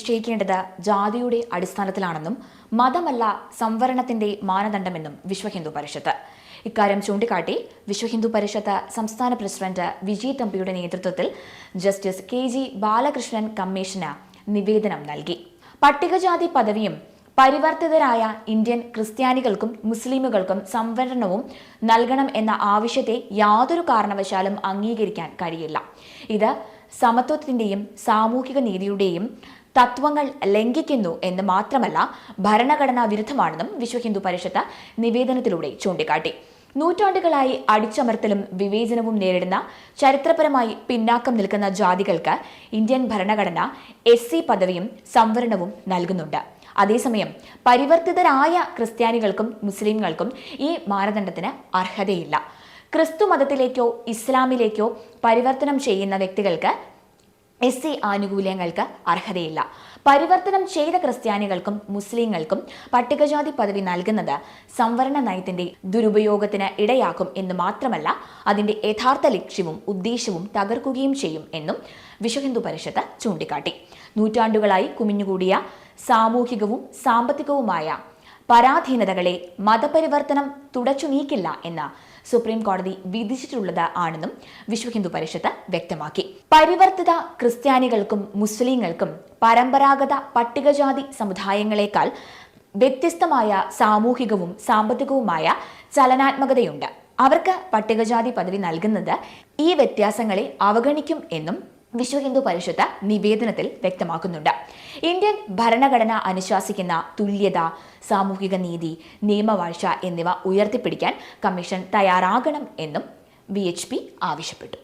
നിശ്ചയിക്കേണ്ടത് ജാതിയുടെ അടിസ്ഥാനത്തിലാണെന്നും മതമല്ല സംവരണത്തിന്റെ മാനദണ്ഡമെന്നും വിശ്വഹിന്ദു പരിഷത്ത്. ഇക്കാര്യം ചൂണ്ടിക്കാട്ടി വിശ്വഹിന്ദു പരിഷത്ത് സംസ്ഥാന പ്രസിഡന്റ് വിജയ് തമ്പിയുടെ നേതൃത്വത്തിൽ ജസ്റ്റിസ് KG ബാലകൃഷ്ണൻ കമ്മീഷന് നിവേദനം നൽകി. പട്ടികജാതി പദവിയും പരിവർത്തിതരായ ഇന്ത്യൻ ക്രിസ്ത്യാനികൾക്കും മുസ്ലിമുകൾക്കും സംവരണവും നൽകണം എന്ന ആവശ്യത്തെ യാതൊരു കാരണവശാലും അംഗീകരിക്കാൻ കഴിയില്ല. ഇത് സമത്വത്തിന്റെയും സാമൂഹിക നീതിയുടെയും തത്വങ്ങൾ ലംഘിക്കുന്നു എന്ന് മാത്രമല്ല ഭരണഘടനാ വിരുദ്ധമാണെന്നും വിശ്വഹിന്ദു പരിഷത്ത് നിവേദനത്തിലൂടെ ചൂണ്ടിക്കാട്ടി. നൂറ്റാണ്ടുകളായി അടിച്ചമർത്തലും വിവേചനവും നേരിടുന്ന ചരിത്രപരമായി പിന്നാക്കം നിൽക്കുന്ന ജാതികൾക്ക് ഇന്ത്യൻ ഭരണഘടന SC പദവിയും സംവരണവും നൽകുന്നുണ്ട്. അതേസമയം പരിവർത്തിതരായ ക്രിസ്ത്യാനികൾക്കും മുസ്ലിംകൾക്കും ഈ മാനദണ്ഡത്തിന് അർഹതയില്ല. ക്രിസ്തു മതത്തിലേക്കോ ഇസ്ലാമിലേക്കോ പരിവർത്തനം ചെയ്യുന്ന വ്യക്തികൾക്ക് SC ആനുകൂല്യങ്ങൾക്ക് അർഹതയില്ല. പരിവർത്തനം ചെയ്ത ക്രിസ്ത്യാനികൾക്കും മുസ്ലിങ്ങൾക്കും പട്ടികജാതി പദവി നൽകുന്നത് സംവരണ നയത്തിന്റെ ദുരുപയോഗത്തിന് ഇടയാക്കും എന്ന് മാത്രമല്ല അതിന്റെ യഥാർത്ഥ ലക്ഷ്യവും ഉദ്ദേശവും തകർക്കുകയും ചെയ്യും എന്നും വിശ്വഹിന്ദു പരിഷത്ത് ചൂണ്ടിക്കാട്ടി. നൂറ്റാണ്ടുകളായി കുമിഞ്ഞുകൂടിയ സാമൂഹികവും സാമ്പത്തികവുമായ പരാധീനതകളെ മതപരിവർത്തനം തുടച്ചു നീക്കില്ല എന്ന് സുപ്രീം കോടതി വിധിച്ചിട്ടുള്ളത് ആണെന്നും വിശ്വഹിന്ദു പരിഷത്ത് വ്യക്തമാക്കി. പരിവർത്തിത ക്രിസ്ത്യാനികൾക്കും മുസ്ലിങ്ങൾക്കും പരമ്പരാഗത പട്ടികജാതി സമുദായങ്ങളെക്കാൾ വ്യത്യസ്തമായ സാമൂഹികവും സാമ്പത്തികവുമായ ചലനാത്മകതയുണ്ട്. അവർക്ക് പട്ടികജാതി പദവി നൽകുന്നത് ഈ വ്യത്യാസങ്ങളെ അവഗണിക്കും എന്നും വിശ്വഹിന്ദു പരിഷത്ത് നിവേദനത്തിൽ വ്യക്തമാക്കുന്നുണ്ട്. ഇന്ത്യൻ ഭരണഘടന അനുശാസിക്കുന്ന തുല്യത, സാമൂഹിക നീതി, നിയമവാഴ്ച എന്നിവ ഉയർത്തിപ്പിടിക്കാൻ കമ്മീഷൻ തയ്യാറാകണം എന്നും VHP ആവശ്യപ്പെട്ടു.